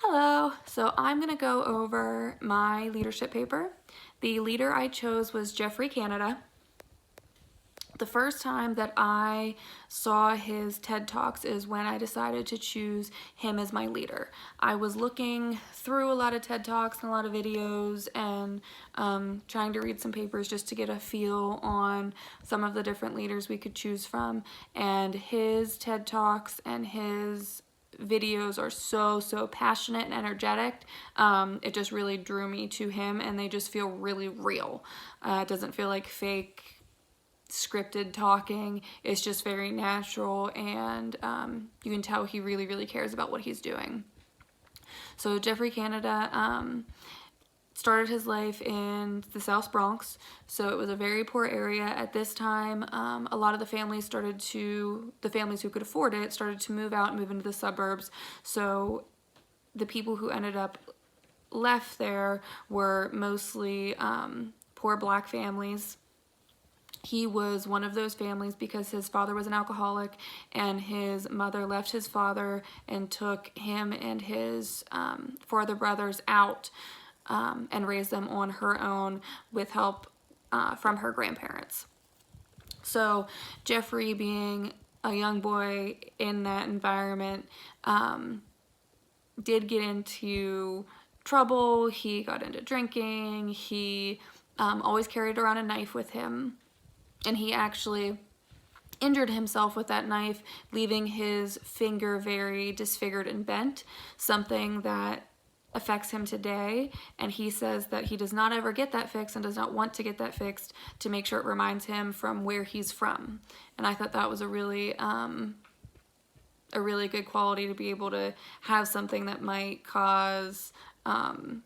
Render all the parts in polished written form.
Hello, so I'm going to go over my leadership paper. The leader I chose was Geoffrey Canada. The first time that I saw his TED Talks is when I decided to choose him as my leader. I was looking through a lot of TED Talks and a lot of videos and trying to read some papers just to get a feel on some of the different leaders we could choose from, and his TED Talks and his videos are so passionate and energetic. It just really drew me to him, and they just feel really real. It doesn't feel like fake scripted talking. It's just very natural, and you can tell he really cares about what he's doing. So Geoffrey Canada started his life in the South Bronx, so it was a very poor area at this time. A lot of the families who could afford it started to move out and move into the suburbs. So the people who ended up left there were mostly poor black families. He was one of those families because his father was an alcoholic, and his mother left his father and took him and his 4 other brothers out and raised them on her own with help from her grandparents. So Geoffrey, being a young boy in that environment, did get into trouble. He got into drinking. He always carried around a knife with him, and he actually injured himself with that knife, leaving his finger very disfigured and bent, something that affects him today. And he says that he does not ever get that fixed and does not want to get that fixed, to make sure it reminds him from where he's from. And I thought that was a really good quality, to be able to have something that might cause some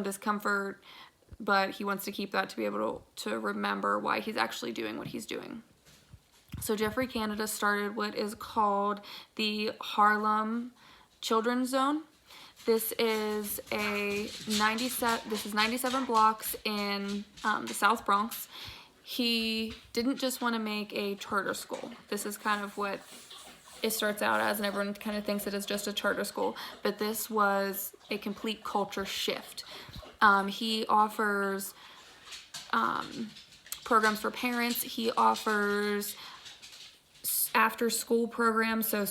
discomfort, but he wants to keep that to be able to remember why he's actually doing what he's doing. So Geoffrey Canada started what is called the Harlem Children's Zone. This is 97 blocks in the South Bronx. He didn't just want to make a charter school. This is kind of what it starts out as, and everyone kind of thinks it is just a charter school, but this was a complete culture shift. He offers programs for parents. He offers after-school programs, so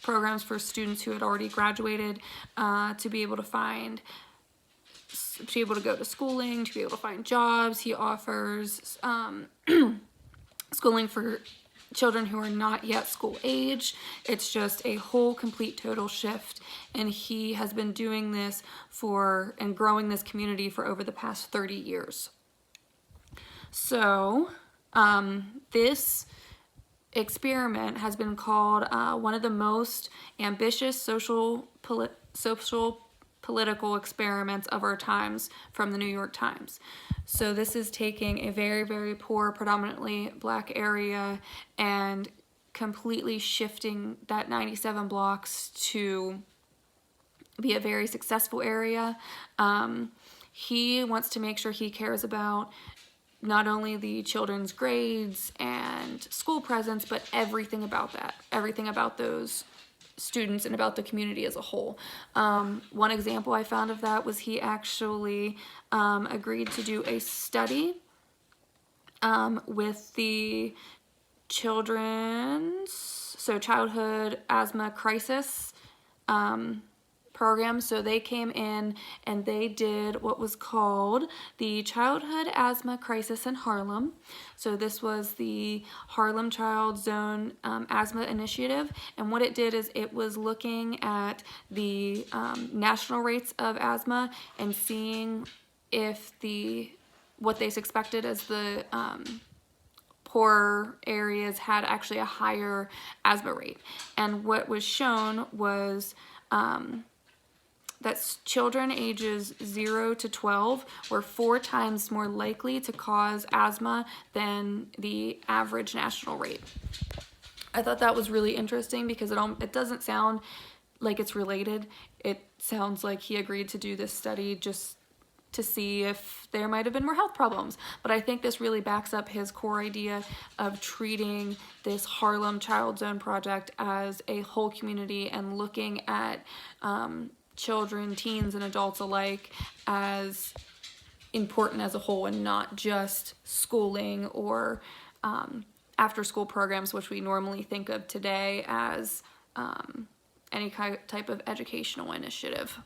programs for students who had already graduated to be able to go to schooling, to be able to find jobs. He offers schooling for children who are not yet school age. It's just a whole complete total shift, and he has been doing this and growing this community for over the past 30 years. So this experiment has been called one of the most ambitious social political experiments of our times, from the New York Times. So this is taking a very poor, predominantly black area and completely shifting that 97 blocks to be a very successful area. He wants to make sure he cares about not only the children's grades and school presence, but everything about that, everything about those students and about the community as a whole. One example I found of that was he actually agreed to do a study with the childhood asthma crisis program. So they came in and they did what was called the Childhood Asthma Crisis in Harlem. So this was the Harlem Child Zone Asthma Initiative, and what it did is it was looking at the national rates of asthma and seeing if what they suspected as the poor areas had actually a higher asthma rate. And what was shown was that children ages 0 to 12 were 4 times more likely to cause asthma than the average national rate. I thought that was really interesting because it doesn't sound like it's related. It sounds like he agreed to do this study just to see if there might have been more health problems. But I think this really backs up his core idea of treating this Harlem Child Zone project as a whole community and looking at children, teens, and adults alike as important as a whole, and not just schooling or after school programs, which we normally think of today as any type of educational initiative.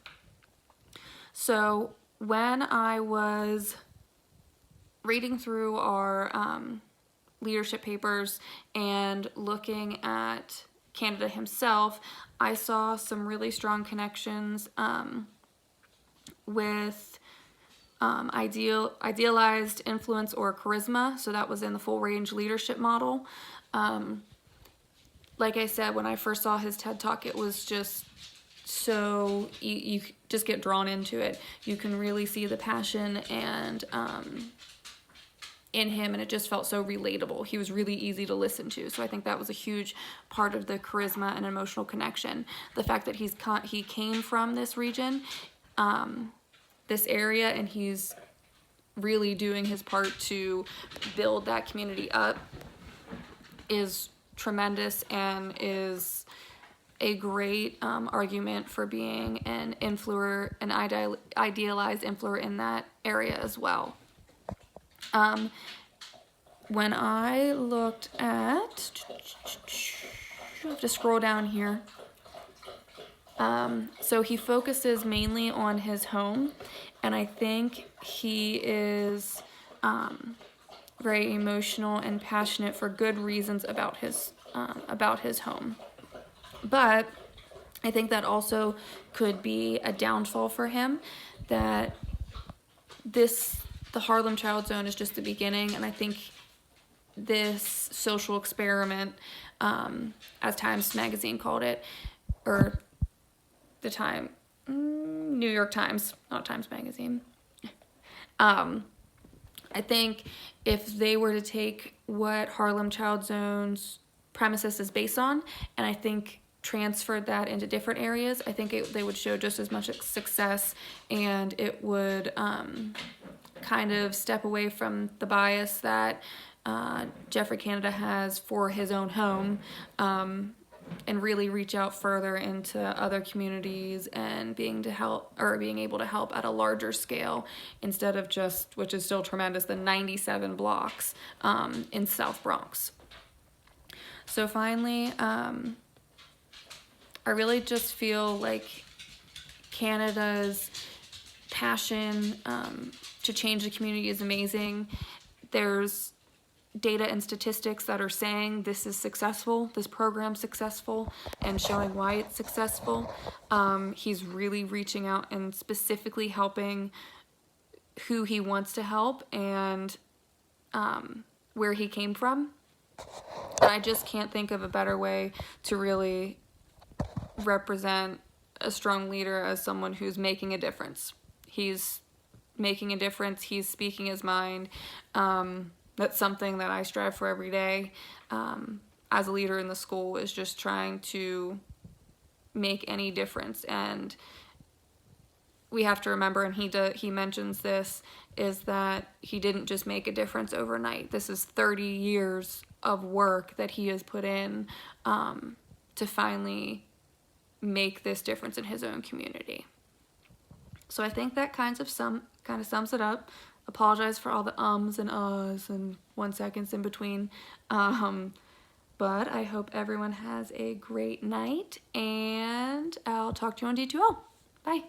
So when I was reading through our leadership papers and looking at Canada himself, I saw some really strong connections with idealized influence or charisma. So that was in the full range leadership model. Like I said, when I first saw his TED Talk, it was just so, you just get drawn into it. You can really see the passion and in him, and it just felt so relatable. He was really easy to listen to. So I think that was a huge part of the charisma and emotional connection. The fact that he came from this region, this area, and he's really doing his part to build that community up is tremendous, and is a great argument for being an influencer, an idealized influencer in that area as well. When I looked at, I have to scroll down here. So he focuses mainly on his home, and I think he is very emotional and passionate for good reasons about his home. But I think that also could be a downfall for him, that the Harlem Child Zone is just the beginning, and I think this social experiment, as Times Magazine called it, or New York Times, not Times Magazine. I think if they were to take what Harlem Child Zone's premises is based on, and I think transferred that into different areas, I think they would show just as much success, and it would kind of step away from the bias that Geoffrey Canada has for his own home, and really reach out further into other communities and being able to help at a larger scale, instead of just, which is still tremendous, the 97 blocks in South Bronx. So finally, I really just feel like Canada's passion to change the community is amazing. There's data and statistics that are saying this is successful, this program's successful, and showing why it's successful. He's really reaching out and specifically helping who he wants to help and where he came from. And I just can't think of a better way to really represent a strong leader as someone who's making a difference. He's making a difference. He's speaking his mind. That's something that I strive for every day as a leader in the school, is just trying to make any difference. And we have to remember, and he mentions this, is that he didn't just make a difference overnight. This is 30 years of work that he has put in to finally make this difference in his own community. So I think that kind of sums it up. Apologize for all the ums and uhs and 1 seconds in between. But I hope everyone has a great night, and I'll talk to you on D2L. Bye.